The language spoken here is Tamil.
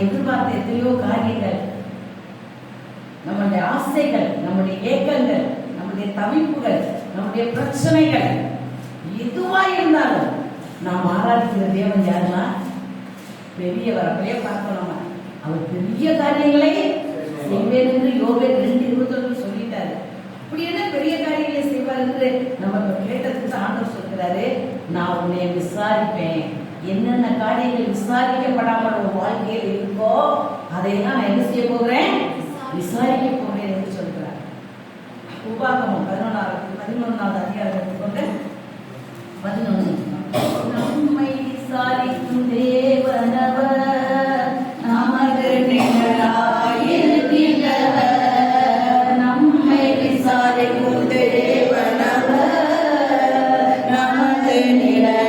எதிர்பார்த்த எத்தனையோ காரியங்கள், நம்முடைய ஆசைகள், நம்முடைய ஏக்கங்கள், நம்முடைய தவிப்புகள், நம்முடைய பிரச்சனைகள் எதுவா இருந்தாலும் நாம் ஆராதிக்கிற தேவன் யாருன்னா பெரியவர். அப்படியே பார்க்கணும், நம்ம அவர் பெரிய காரியங்களை செய்வேன் என்று யோவேல் 2:21 சொல்லிட்டாரு. அப்படி என்ன பெரிய காரியங்களை செய்வார் என்று நம்ம கேட்டதுக்கு ஆண்டவர் சொல்கிறாரு, நான் உன்னை விசாரிப்பேன். என்னென்ன காரியங்கள் விசாரிக்கப்படாமல் ஒரு வாழ்க்கையில் இருக்கோ அதையெல்லாம் நான் என்ன செய்ய போகிறேன், விசாரிக்க போகிறேன் என்று சொல்கிறார். உபாகமம் 11வது அதிகாரம் எடுத்துக்கொண்டு 11. நம்மை விசாரிக்கும் தேவனவர், நமது நிழலாயிருக்கின்றவர். நம்மை விசாரிக்கும் தேவனவர், நமது நிழலாயிருக்கின்றவர்.